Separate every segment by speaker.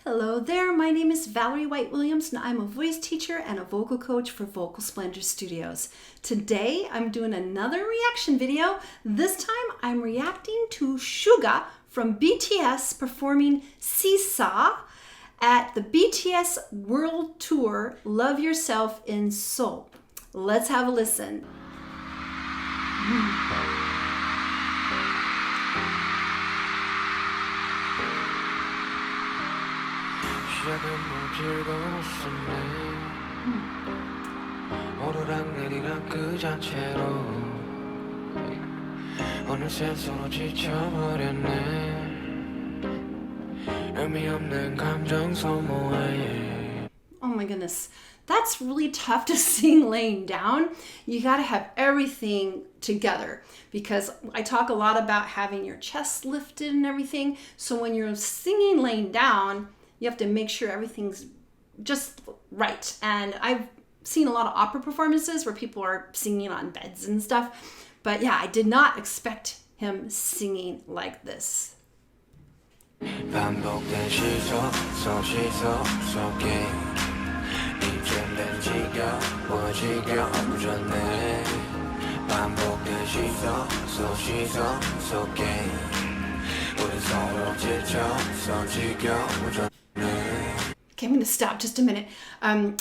Speaker 1: Hello there, my name is Valerie White Williams and I'm a voice teacher and a vocal coach for Vocal Splendor Studios. Today I'm doing another reaction video. This time I'm reacting to Suga from BTS performing Seesaw at the BTS World Tour Love Yourself in Seoul. Let's have a listen.
Speaker 2: 오르락 내리락 그 자체로 어느새 서로 지쳐버렸네 의미 없는 감정 소모해.
Speaker 1: Oh my goodness, that's really tough to sing laying down. You got to have everything together because I talk a lot about having your chest lifted and everything. So when you're singing laying down, you have to make sure everything's just right. And I've seen a lot of opera performances where people are singing on beds and stuff. But yeah, I did not expect him singing like this.
Speaker 2: 반복된 시소 속에 이젠 지겨워졌네 반복된 시소 속에 우린 서로 지쳐서 지겨워졌네.
Speaker 1: Okay, I'm going to stop just a minute. I'm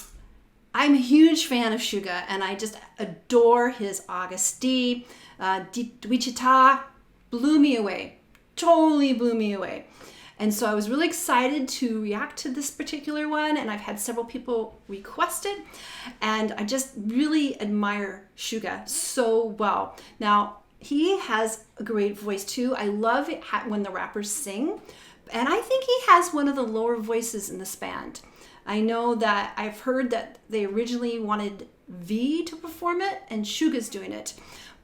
Speaker 1: a huge fan of Suga, and I just adore his August D. Wichita blew me away, totally blew me away. And so I was really excited to react to this particular one, and I've had several people request it, and I just really admire Suga so well. Now, he has a great voice too. I love it when the rappers sing. And I think he has one of the lower voices in this band. I know that I've heard that they originally wanted V to perform it and Suga's doing it.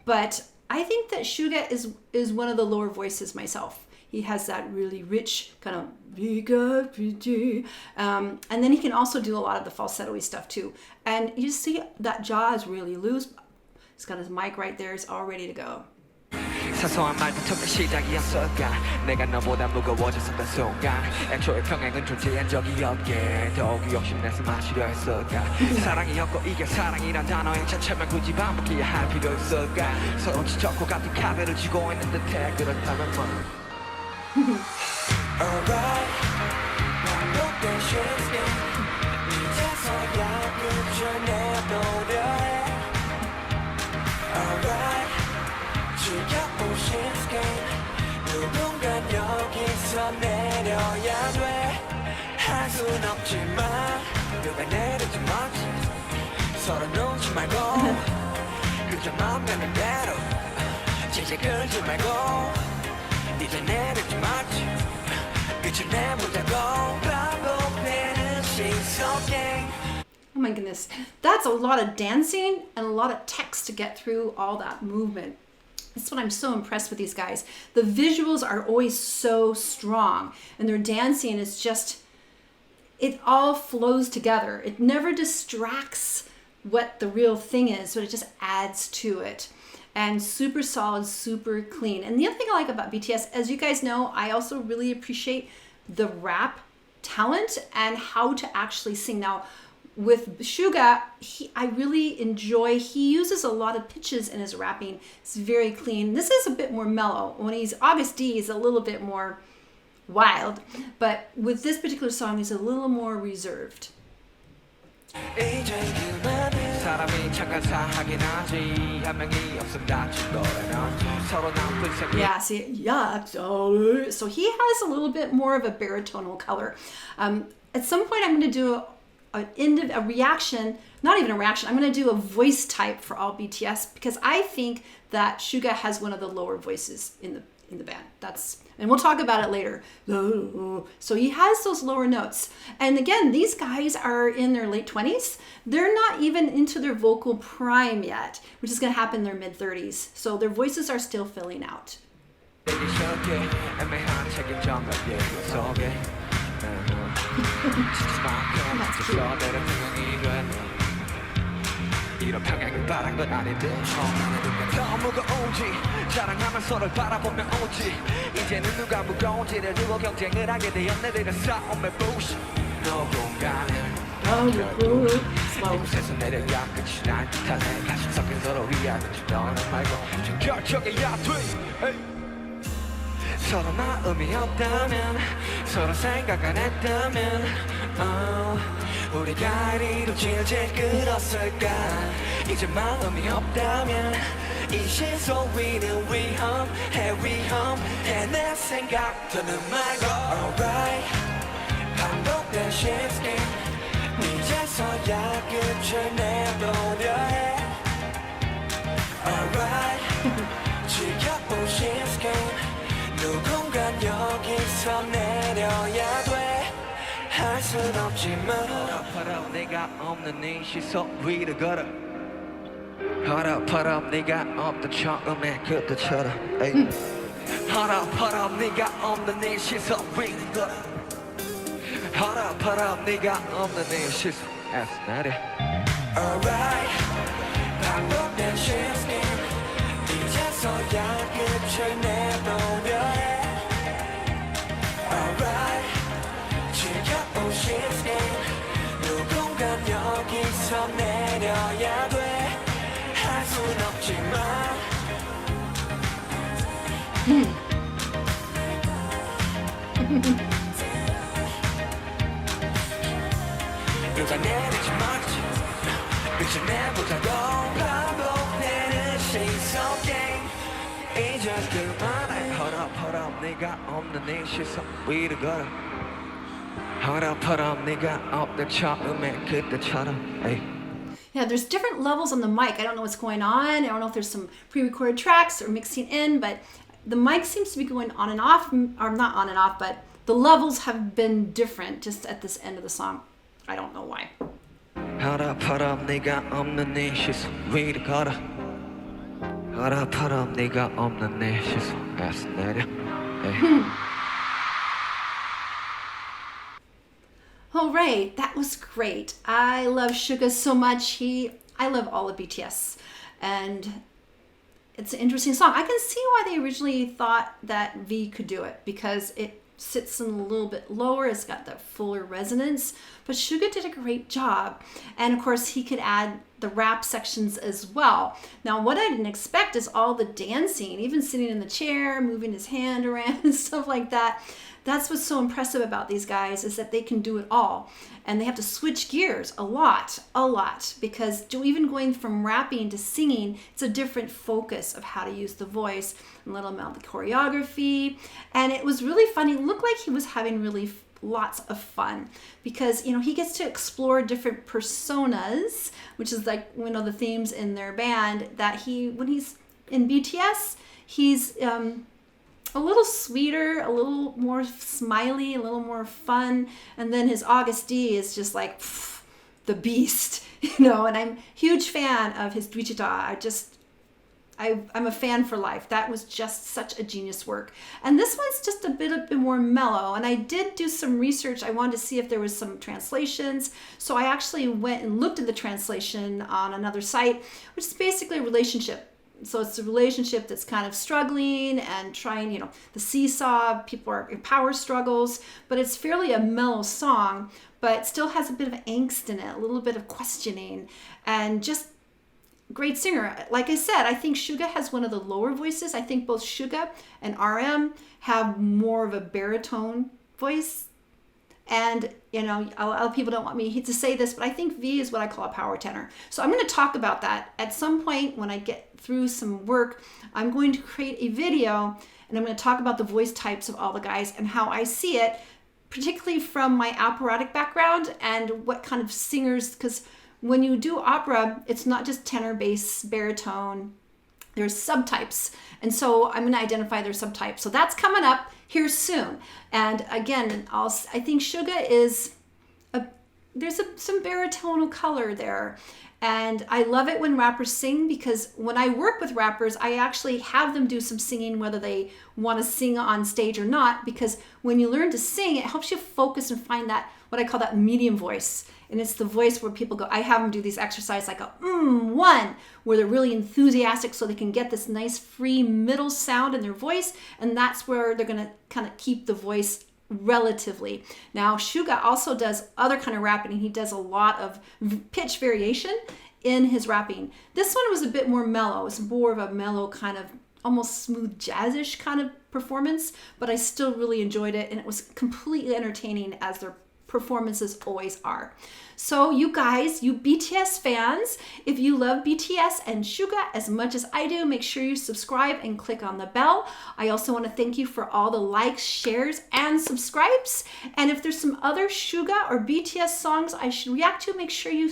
Speaker 1: But I think that Suga is one of the lower voices myself. He has that really rich kind of and then he can also do a lot of the falsetto-y stuff too. And you see that jaw is really loose. He's got his mic right there. It's all ready to go.
Speaker 2: 사소한 말부터가 시작이었을까 내가 너보다 무거워졌었던 순간 애초에 평행은 존재한 적이 없게 더욱이 욕심내서 마치려 했을까 사랑이었고 이게 사랑이란 단어의 자체만 굳이 반복해야 할 필요 있을까 서로 지쳤고 같은 카드를 쥐고 있는 듯해 그렇다면 뭐 Alright 반복된 시간 이제서야 그쳐내보려 해 Alright 지켜보신 게임 누군가 여기서 내려야 돼 할 순 없지만 누가 내리지 마지 서로 놓지 말고 그저 마음 가는 대로 질질 끌지 말고 이제 내리지 마지 끝내보자고 반복되는 시선 게임.
Speaker 1: Oh my goodness, that's a lot of dancing and a lot of text to get through all that movement. That's what I'm so impressed with these guys. The visuals are always so strong and their dancing is just, it all flows together. It never distracts what the real thing is, but it just adds to it. And super solid, super clean. And the other thing I like about BTS, as you guys know, I also really appreciate the rap talent and how to actually sing. Now, with Suga, I really enjoy, he uses a lot of pitches in his rapping. It's very clean. This is a bit more mellow. When he's August D, he's a little bit more wild. But with this particular song, he's a little more reserved. Yeah, see, yeah. So he has a little bit more of a baritonal color. At some point, I'm going to do a reaction, not even a reaction, I'm going to do a voice type for all BTS because I think that Suga has one of the lower voices in the band. And we'll talk about it later. So he has those lower notes. And again, these guys are in their late 20s. They're not even into their vocal prime yet, which is going to happen in their mid 30s. So their voices are still filling out.
Speaker 2: 무거운지 자랑하면 서로를 바라보면 오지 이제는 누가 무거운지를 두고 경쟁을 하게 되었네 싸움의 부시 누군가는 세상 내려야 끝이 날 듯하네 가슴 섞인 서로 위하는지 너는 말고 좀 결정해야 돼 서로 마음이 없다면 서로 생각 안 했다면 우리가 이리로 질질 끌었을까 이제 마음이 없다면 이 시선 위는 위험해 내 생각 더는 말고 Alright 반복된 shifting 이제서야 끝을 내보려 해 Alright 지켜본 shifting 누군간 여기서 내려야 돼 할 순 없지만 허락허락 네가 없는 이 시선 위를 걸어 허락허락 네가 없던 처음에 그때처럼 허락허락 네가 없는 이 시선 위를 걸어 허락허락 네가 없는 이 시선 내려 Alright 반복된 shifting 이제서야 끝을 내보려 해 Alright 지켜본 shifting 누군간 여기서 내려야 돼 할 순 없지만 누가 내리지 말지 끝을 내보자고 반복되는 시선 게임 이제 그만해 허락허락 네가 없는 이 시선 위를 걸어 허락허락 네가 없던 처음에 그때처럼
Speaker 1: Yeah, there's different levels on the mic. I don't know what's going on. I don't know if there's some pre-recorded tracks or mixing in, but the mic seems to be going on and off, or not on and off, but the levels have been different just at this end of the song. I don't know why.
Speaker 2: 허락허락 네가 없는 이 시선 위를 걸어 허락허락 네가 없는 내 시선에서 내려
Speaker 1: All right, that was great. I love Suga so much. I love all of BTS, and it's an interesting song. I can see why they originally thought that V could do it because it sits in a little bit lower. It's got that fuller resonance, but Suga did a great job. And of course, he could add the rap sections as well. Now, what I didn't expect is all the dancing, even sitting in the chair, moving his hand around and stuff like that. That's what's so impressive about these guys is that they can do it all. And they have to switch gears a lot, because even going from rapping to singing, it's a different focus of how to use the voice, and let him out the choreography. And it was really fun. He looked like he was having really lots of fun because, he gets to explore different personas, which is like one of the themes in their band, that when he's in BTS, he's a little sweeter, a little more smiley, a little more fun. And then his August D is just like the beast, and I'm a huge fan of his Dwichita. I'm a fan for life. That was just such a genius work. And this one's just a bit more mellow. And I did do some research. I wanted to see if there was some translations. So I actually went and looked at the translation on another site, which is basically a relationship. So it's a relationship that's kind of struggling and trying, the seesaw, people are in power struggles, but it's fairly a mellow song, but still has a bit of angst in it, a little bit of questioning, and just great singer. Like I said, I think Suga has one of the lower voices. I think both Suga and RM have more of a baritone voice. And, a lot of people don't want me to say this, but I think V is what I call a power tenor. So I'm going to talk about that at some point when I get through some work. I'm going to create a video and I'm going to talk about the voice types of all the guys and how I see it, particularly from my operatic background and what kind of singers, because when you do opera, it's not just tenor, bass, baritone. There's subtypes. And so I'm going to identify their subtypes. So that's coming up here soon. And again, I think Suga is there's some baritonal color there. And I love it when rappers sing, because when I work with rappers, I actually have them do some singing, whether they want to sing on stage or not, because when you learn to sing, it helps you focus and find that what I call that medium voice. And it's the voice where people go, I have them do these exercises like a one, where they're really enthusiastic so they can get this nice free middle sound in their voice. And that's where they're going to kind of keep the voice relatively. Now, Suga also does other kind of rapping. He does a lot of pitch variation in his rapping. This one was a bit more mellow. It's more of a mellow kind of almost smooth jazzish kind of performance, but I still really enjoyed it, and it was completely entertaining, as their performances always are. So you guys, you BTS fans, if you love BTS and Suga as much as I do, make sure you subscribe and click on the bell. I also want to thank you for all the likes, shares, and subscribes. And if there's some other Suga or BTS songs I should react to, make sure you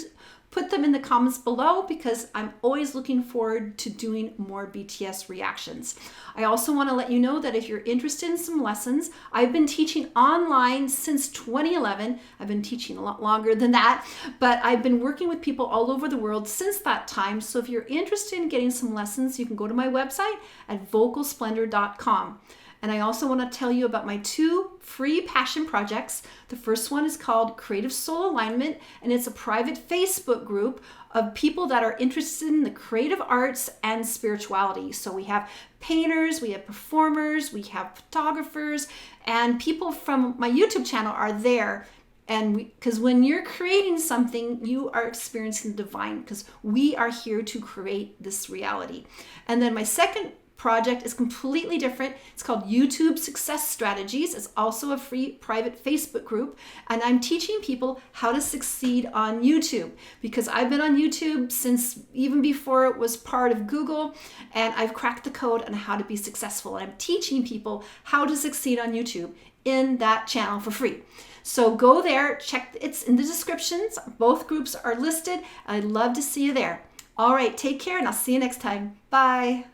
Speaker 1: put them in the comments below, because I'm always looking forward to doing more BTS reactions. I also want to let you know that if you're interested in some lessons, I've been teaching online since 2011. I've been teaching a lot longer than that, but I've been working with people all over the world since that time. So if you're interested in getting some lessons, you can go to my website at vocalsplendor.com. And I also want to tell you about my 2 free passion projects. The first one is called Creative Soul Alignment, and it's a private Facebook group of people that are interested in the creative arts and spirituality. So we have painters, we have performers, we have photographers, and people from my YouTube channel are there. And because when you're creating something, you are experiencing the divine, because we are here to create this reality. And then my second project is completely different. It's called YouTube Success Strategies. It's also a free private Facebook group, and I'm teaching people how to succeed on YouTube, because I've been on YouTube since even before it was part of Google, and I've cracked the code on how to be successful, and I'm teaching people how to succeed on YouTube in that channel for free. So go there, check, it's in the descriptions. Both groups are listed. I'd love to see you there. All right, take care, and I'll see you next time. Bye.